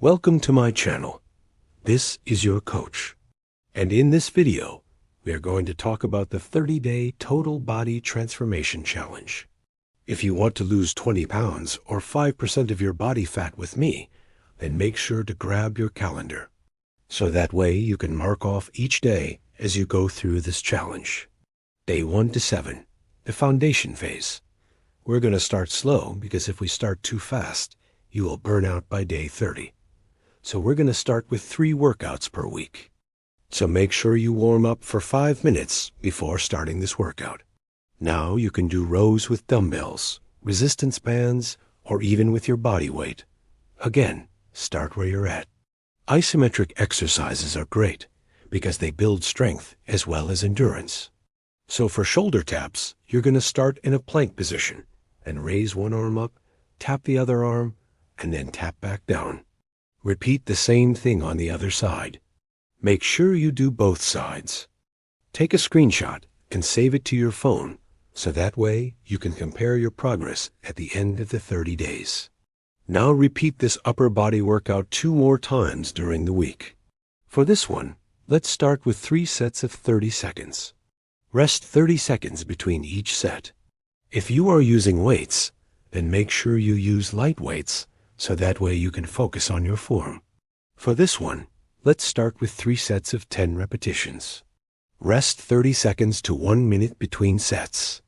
Welcome to my channel. This is your coach. And in this video, we are going to talk about the 30-day Total Body Transformation Challenge. If you want to lose 20 pounds or 5% of your body fat with me, then make sure to grab your calendar. So that way you can mark off each day as you go through this challenge. Day 1 to 7, the foundation phase. We're going to start slow because if we start too fast, you will burn out by day 30. So we're going to start with 3 workouts per week. So make sure you warm up for 5 minutes before starting this workout. Now you can do rows with dumbbells, resistance bands, or even with your body weight. Again, start where you're at. Isometric exercises are great because they build strength as well as endurance. So for shoulder taps, you're going to start in a plank position and raise one arm up, tap the other arm, and then tap back down. Repeat the same thing on the other side. Make sure you do both sides. Take a screenshot and save it to your phone so that way you can compare your progress at the end of the 30 days. Now repeat this upper body workout 2 more times during the week. For this one, let's start with 3 sets of 30 seconds. Rest 30 seconds between each set. If you are using weights, then make sure you use light weights so that way you can focus on your form. For this one, let's start with 3 sets of 10 repetitions. Rest 30 seconds to 1 minute between sets.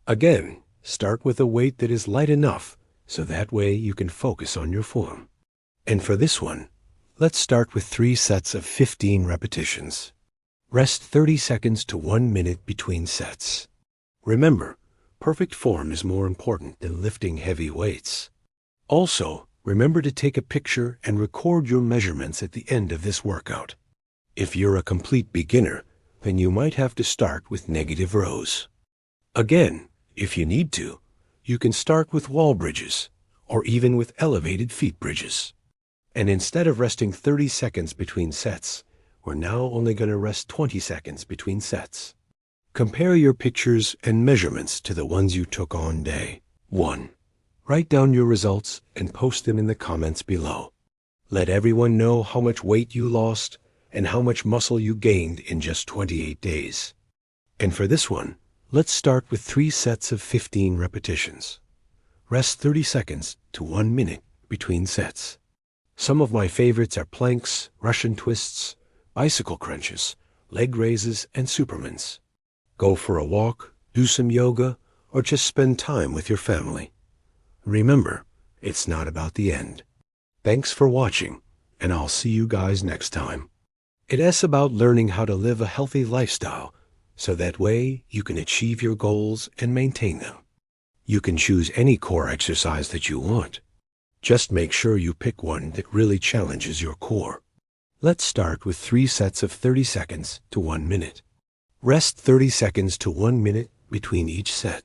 Again, start with a weight that is light enough so that way you can focus on your form. And for this one, let's start with 3 sets of 15 repetitions. Rest 30 seconds to 1 minute between sets. Remember, perfect form is more important than lifting heavy weights. Also, remember to take a picture and record your measurements at the end of this workout. If you're a complete beginner, then you might have to start with negative rows. Again, if you need to, you can start with wall bridges or even with elevated feet bridges. And instead of resting 30 seconds between sets, we're now only going to rest 20 seconds between sets. Compare your pictures and measurements to the ones you took on day 1. Write down your results and post them in the comments below. Let everyone know how much weight you lost and how much muscle you gained in just 28 days. And for this one, let's start with 3 sets of 15 repetitions. Rest 30 seconds to 1 minute between sets. Some of my favorites are planks, Russian twists, bicycle crunches, leg raises, and supermans. Go for a walk, do some yoga, or just spend time with your family. Remember, it's not about the end. Thanks for watching, and I'll see you guys next time. It's about learning how to live a healthy lifestyle, so that way you can achieve your goals and maintain them. You can choose any core exercise that you want. Just make sure you pick one that really challenges your core. Let's start with 3 sets of 30 seconds to 1 minute. Rest 30 seconds to 1 minute between each set.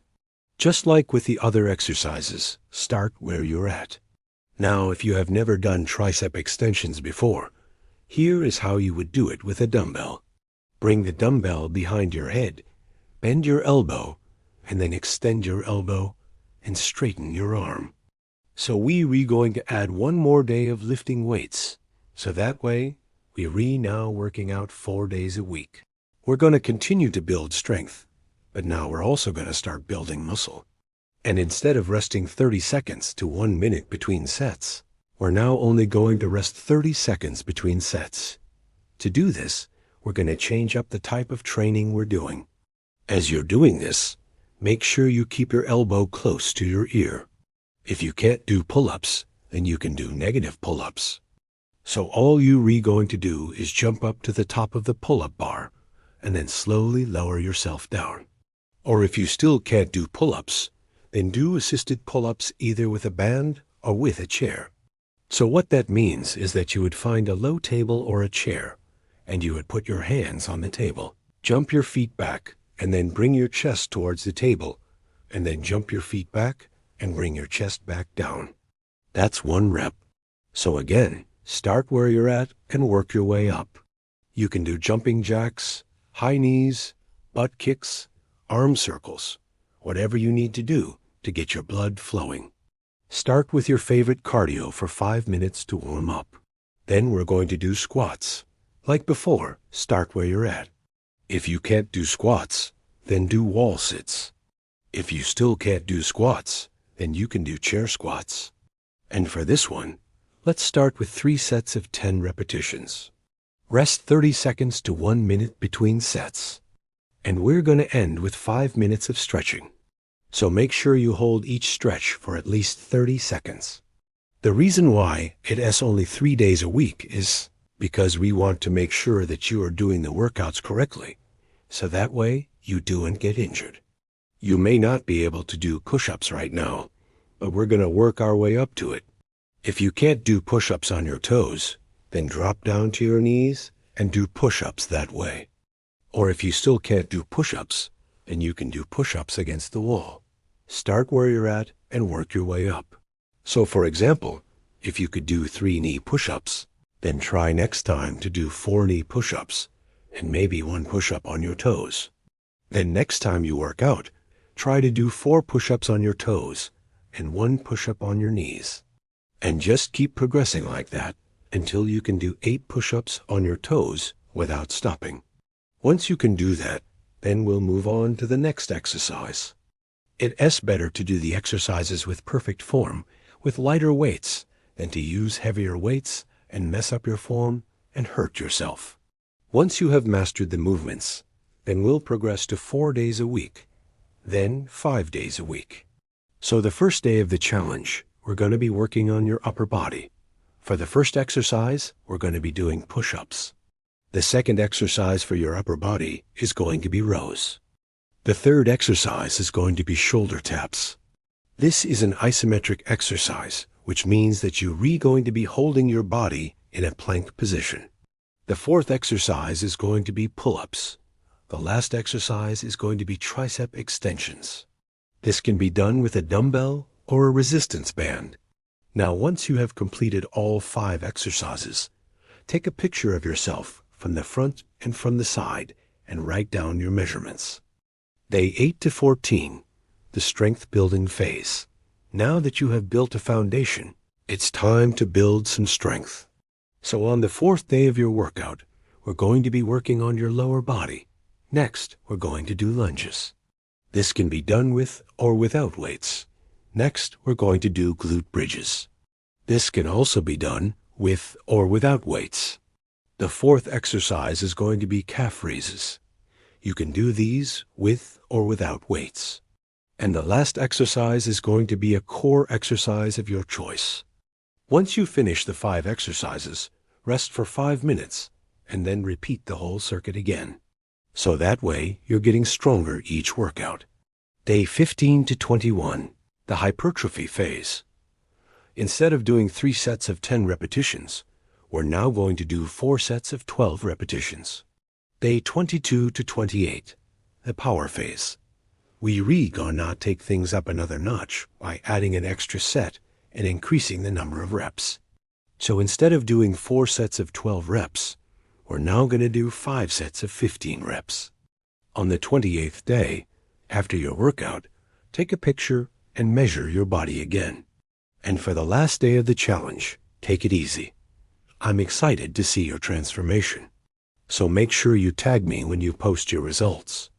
Just like with the other exercises, start where you're at. Now, if you have never done tricep extensions before, here is how you would do it with a dumbbell. Bring the dumbbell behind your head, bend your elbow, and then extend your elbow and straighten your arm. So we're going to add 1 more day of lifting weights. So that way, we're now working out 4 days a week. We're going to continue to build strength, but now we're also going to start building muscle. And instead of resting 30 seconds to 1 minute between sets, we're now only going to rest 30 seconds between sets. To do this, we're going to change up the type of training we're doing. As you're doing this, make sure you keep your elbow close to your ear. If you can't do pull-ups, then you can do negative pull-ups. So all you're going to do is jump up to the top of the pull-up bar and then slowly lower yourself down. Or if you still can't do pull-ups, then do assisted pull-ups either with a band or with a chair. So what that means is that you would find a low table or a chair, and you would put your hands on the table. Jump your feet back, and then bring your chest towards the table, and then jump your feet back and bring your chest back down. That's 1 rep. So again, start where you're at and work your way up. You can do jumping jacks, high knees, butt kicks, arm circles, whatever you need to do to get your blood flowing. Start with your favorite cardio for 5 minutes to warm up. Then we're going to do squats. Like before, start where you're at. If you can't do squats, then do wall sits. If you still can't do squats, then you can do chair squats. And for this one, let's start with 3 sets of 10 repetitions. Rest 30 seconds to 1 minute between sets. And we're going to end with 5 minutes of stretching. So make sure you hold each stretch for at least 30 seconds. The reason why it is only 3 days a week is because we want to make sure that you are doing the workouts correctly, so that way you don't get injured. You may not be able to do push-ups right now, but we're going to work our way up to it. If you can't do push-ups on your toes, then drop down to your knees and do push-ups that way. Or if you still can't do push-ups, then you can do push-ups against the wall. Start where you're at and work your way up. So for example, if you could do 3 knee push-ups, then try next time to do 4 knee push-ups and maybe 1 push-up on your toes. Then next time you work out, try to do 4 push-ups on your toes and 1 push-up on your knees. And just keep progressing like that until you can do 8 push-ups on your toes without stopping. Once you can do that, then we'll move on to the next exercise. It is better to do the exercises with perfect form, with lighter weights, than to use heavier weights and mess up your form and hurt yourself. Once you have mastered the movements, then we'll progress to 4 days a week, then 5 days a week. So the first day of the challenge, we're going to be working on your upper body. For the first exercise, we're going to be doing push-ups. The second exercise for your upper body is going to be rows. The third exercise is going to be shoulder taps. This is an isometric exercise, which means that you're going to be holding your body in a plank position. The fourth exercise is going to be pull-ups. The last exercise is going to be tricep extensions. This can be done with a dumbbell or a resistance band. Now, once you have completed all 5 exercises, take a picture of yourself from the front and from the side and write down your measurements. Day 8 to 14, the strength building phase. Now that you have built a foundation, it's time to build some strength. So on the 4th day of your workout, we're going to be working on your lower body. Next, we're going to do lunges. This can be done with or without weights. Next, we're going to do glute bridges. This can also be done with or without weights. The 4th exercise is going to be calf raises. You can do these with or without weights. And the last exercise is going to be a core exercise of your choice. Once you finish the 5 exercises, rest for 5 minutes and then repeat the whole circuit again. So that way you're getting stronger each workout. Day 15 to 21, the hypertrophy phase. Instead of doing 3 sets of 10 repetitions, we're now going to do 4 sets of 12 repetitions. Day 22 to 28, the power phase. We gonna take things up another notch by adding an extra set and increasing the number of reps. So instead of doing 4 sets of 12 reps, we're now going to do 5 sets of 15 reps. On the 28th day, after your workout, take a picture and measure your body again. And for the last day of the challenge, take it easy. I'm excited to see your transformation. So make sure you tag me when you post your results.